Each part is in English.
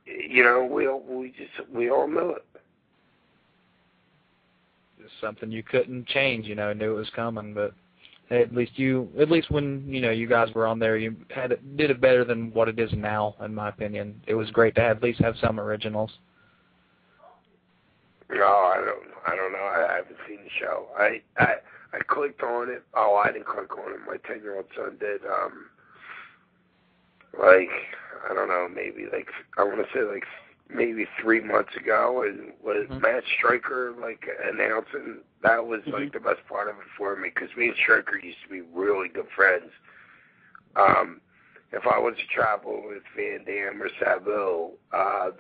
you know, we all knew it. It's something you couldn't change, you know, knew it was coming, but at least when, you know, you guys were on there, you did it better than what it is now, in my opinion. It was great to at least have some originals. No, I don't know. I haven't seen the show. I clicked on it. Oh, I didn't click on it. My 10-year-old son did. Like, I don't know, maybe like, I want to say like maybe 3 months ago, and was Matt Stryker like announcing. That was like the best part of it for me, because me and Stryker used to be really good friends. If I was to travel with Van Damme or Sabu,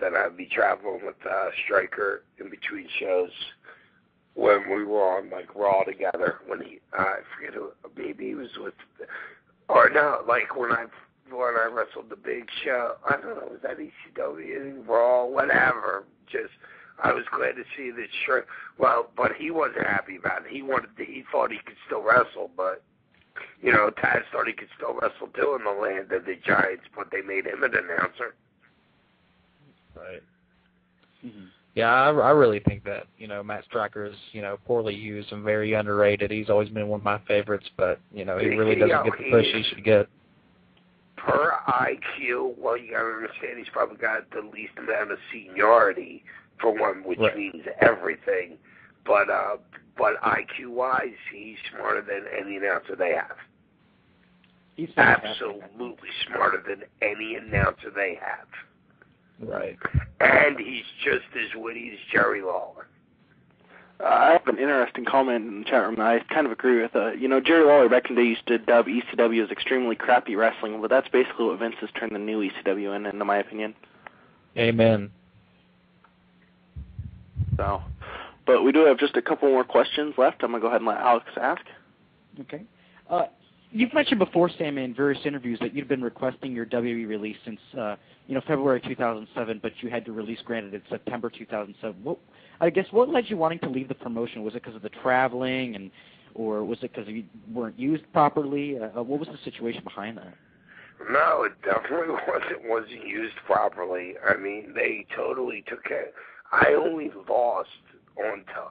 then I'd be traveling with Stryker in between shows when we were on like Raw together. When I forget who, maybe he was with, or no, like when I wrestled the Big Show. I don't know, was that ECW, Raw, whatever. Just, I was glad to see that Stryker. Well, but he wasn't happy about it. He thought he could still wrestle, but. You know, Taz thought he could still wrestle too in the land of the Giants, but they made him an announcer. Right. Mm-hmm. Yeah, I really think that, you know, Matt Stryker is, you know, poorly used and very underrated. He's always been one of my favorites, but, you know, he really doesn't get the push he should get. Per IQ, well, you got to understand, he's probably got the least amount of seniority, for one, which means everything. But IQ-wise, he's smarter than any announcer they have. He's absolutely smarter than any announcer they have. Right. And he's just as witty as Jerry Lawler. I have an interesting comment in the chat room. I kind of agree with, you know, Jerry Lawler back in the day used to dub ECW as extremely crappy wrestling, but that's basically what Vince has turned the new ECW in my opinion. Amen. So... But we do have just a couple more questions left. I'm going to go ahead and let Alex ask. Okay. You've mentioned before, Sam, in various interviews that you've been requesting your WWE release since, you know, February 2007, but you had to release, granted, in September 2007. What led you wanting to leave the promotion? Was it because of the traveling, or was it because you weren't used properly? What was the situation behind that? No, it definitely wasn't used properly. I mean, they totally took it. I only lost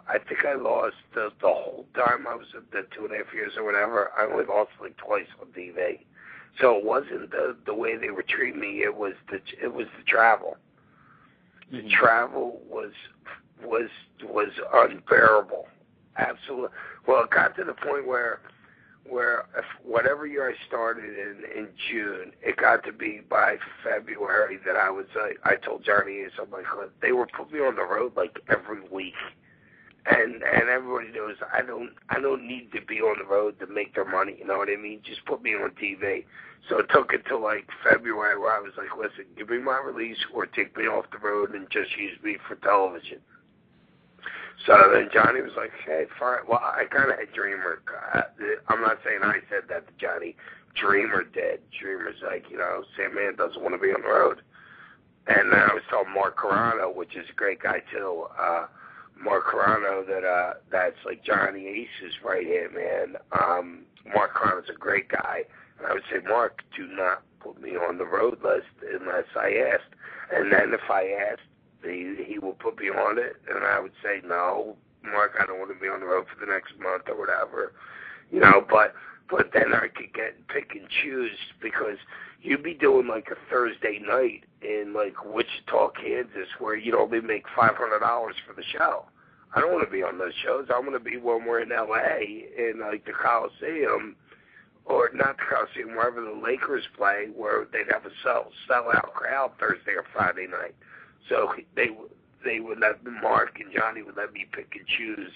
I think I lost the whole time I was at the 2.5 years or whatever. I only lost like twice on TV. So it wasn't the way they were treating me. It was the travel. The travel was unbearable. Absolutely. Well, it got to the point where if whatever year I started in June, it got to be by February that I was I told Johnny, I'm like, they were putting me on the road like every week, and everybody knows I don't need to be on the road to make their money. You know what I mean? Just put me on TV. So it took until like February where I was like, listen, give me my release or take me off the road and just use me for television. So then Johnny was like, hey, fine. Well, I kind of had Dreamer. I'm not saying I said that to Johnny. Dreamer did. Dreamer's like, you know, Sandman doesn't want to be on the road. And then I was telling Mark Carano, which is a great guy too, Mark Carano, that's like Johnny Ace's right-hand man. Mark Carano's a great guy. And I would say, Mark, do not put me on the road list unless I asked. And then if I asked, he will put me on it, and I would say, no, Mark, I don't want to be on the road for the next month or whatever, you know, but then I could pick and choose, because you'd be doing like a Thursday night in like Wichita, Kansas, where you'd only make $500 for the show. I don't want to be on those shows. I want to be when we're in L.A. in like the Coliseum, or not the Coliseum, wherever the Lakers play, where they'd have a sell-out crowd Thursday or Friday night. So they would let Mark and Johnny would let me pick and choose,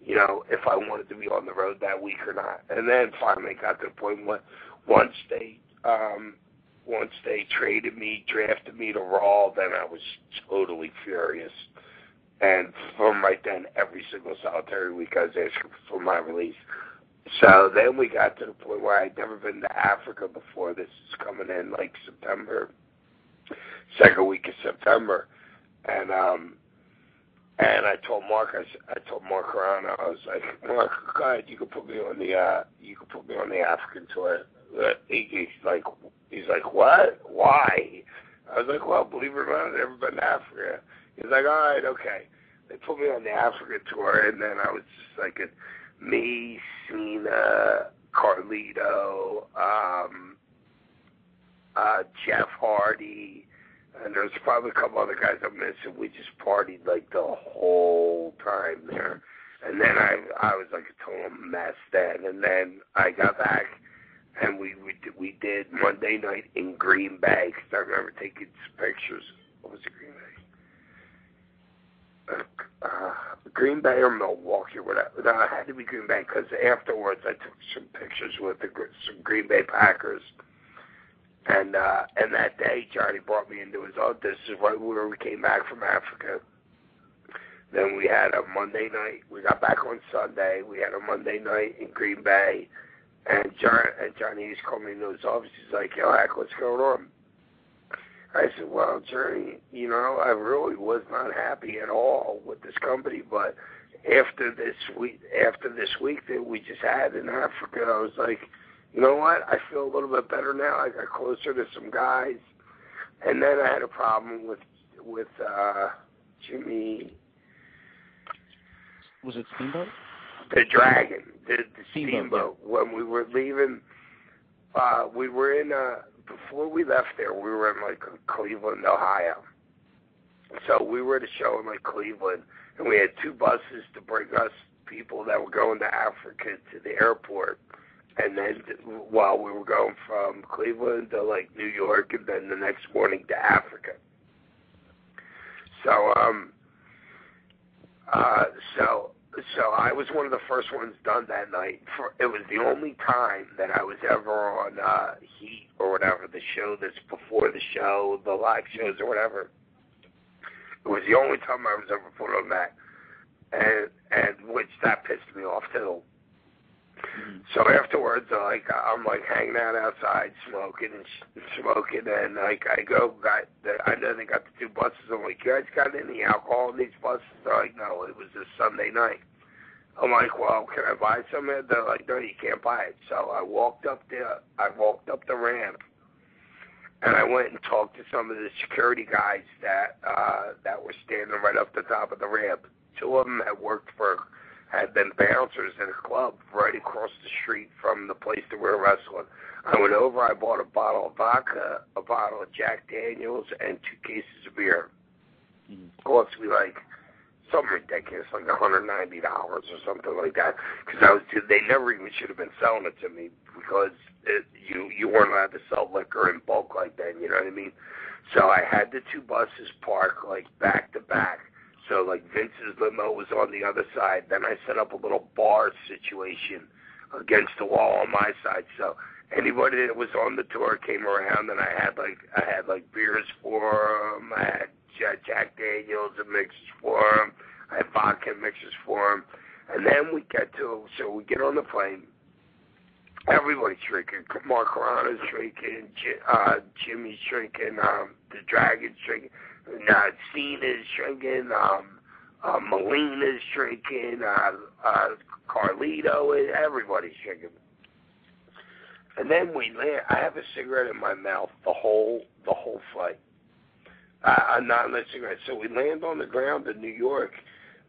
you know, if I wanted to be on the road that week or not. And then finally got to the point where once they traded me, drafted me to Raw, then I was totally furious. And from right then, every single solitary week I was asking for my release. So then we got to the point where I'd never been to Africa before. This is coming in like September. Second week of September, and I told Mark, I told Mark Carano, I was like, Mark, God, you can put me on the African tour. He's like, what? Why? I was like, well, believe it or not, I've never been to Africa. He's like, all right, okay. They put me on the Africa tour, and then I was just like, me, Cena, Carlito, Jeff Hardy, and there's probably a couple other guys I'm missing. We just partied like the whole time there. And then I was like a total mess then. And then I got back, and we did Monday night in Green Bay, because I remember taking some pictures. What was it, Green Bay? Green Bay or Milwaukee or whatever. No, it had to be Green Bay, because afterwards I took some pictures with some Green Bay Packers. And that day, Johnny brought me into his office. This is right where we came back from Africa. Then we had a Monday night. We got back on Sunday. We had a Monday night in Green Bay. And Johnny used to call me into his office. He's like, yo, Hack, what's going on? I said, well, Johnny, you know, I really was not happy at all with this company. But after this week that we just had in Africa, I was like, you know what? I feel a little bit better now. I got closer to some guys. And then I had a problem with Jimmy. Was it Steamboat? The Dragon, the Steamboat. Yeah. When we were leaving, we were in, before we left there, we were in, like, Cleveland, Ohio. So we were at a show in, like, Cleveland, and we had 2 buses to bring us people that were going to Africa to the airport. And then while we were going from Cleveland to, like, New York, and then the next morning to Africa. So I was one of the first ones done that night. It was the only time that I was ever on Heat or whatever, the show that's before the show, the live shows or whatever. It was the only time I was ever put on that, and which that pissed me off too. So afterwards, I'm hanging out outside smoking, and like I know they got the 2 buses. I'm like, you guys got any alcohol in these buses? They're like, no, it was a Sunday night. I'm like, well, can I buy some? They're like, no, you can't buy it. So I walked up the ramp, and I went and talked to some of the security guys that were standing right up the top of the ramp. 2 of them had been bouncers in a club right across the street from the place that we were wrestling. I went over, I bought a bottle of vodka, a bottle of Jack Daniels, and 2 cases of beer. It cost me like something ridiculous, like $190 or something like that. Because they never even should have been selling it to me, because you weren't allowed to sell liquor in bulk like that, you know what I mean? So I had the 2 buses parked like back to back. So, like, Vince's limo was on the other side. Then I set up a little bar situation against the wall on my side. So anybody that was on the tour came around, and I had beers for them. I had Jack Daniels and mixers for them. I had vodka mixers for them. And then we get on the plane. Everybody's drinking. Mark Carano's drinking. Jimmy's drinking. The Dragon's drinking. Cena's drinking, Melina's drinking, Carlito, everybody's drinking. And then we land. I have a cigarette in my mouth the whole flight. I'm not in a cigarette. So we land on the ground in New York,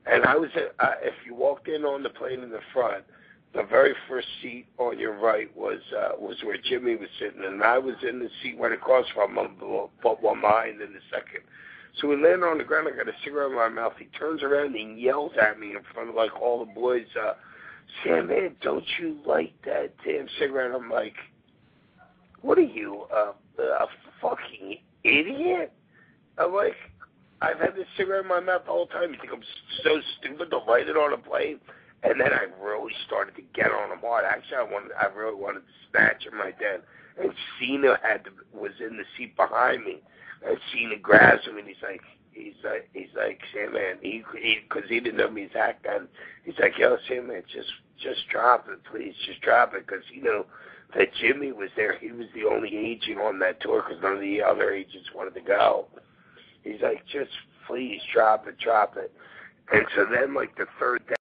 and I was if you walked in on the plane in the front, the very first seat on your right was where Jimmy was sitting, and I was in the seat right across from him, but one behind in the second. So we land on the ground. I got a cigarette in my mouth. He turns around and he yells at me in front of like all the boys. Sandman, don't you like that damn cigarette? I'm like, what are you, a fucking idiot? I'm like, I've had this cigarette in my mouth the whole time. You think I'm so stupid to light it on a plane? And then I really started to get on him hard. Actually, I really wanted to snatch him right then. And Cena was in the seat behind me. And Cena grabs him, and he's like, Sandman, because he didn't know me as Hack then. He's like, yo, Sandman, just drop it, please, just drop it, because you know that Jimmy was there. He was the only agent on that tour, because none of the other agents wanted to go. He's like, just please drop it. And so then, like the third day.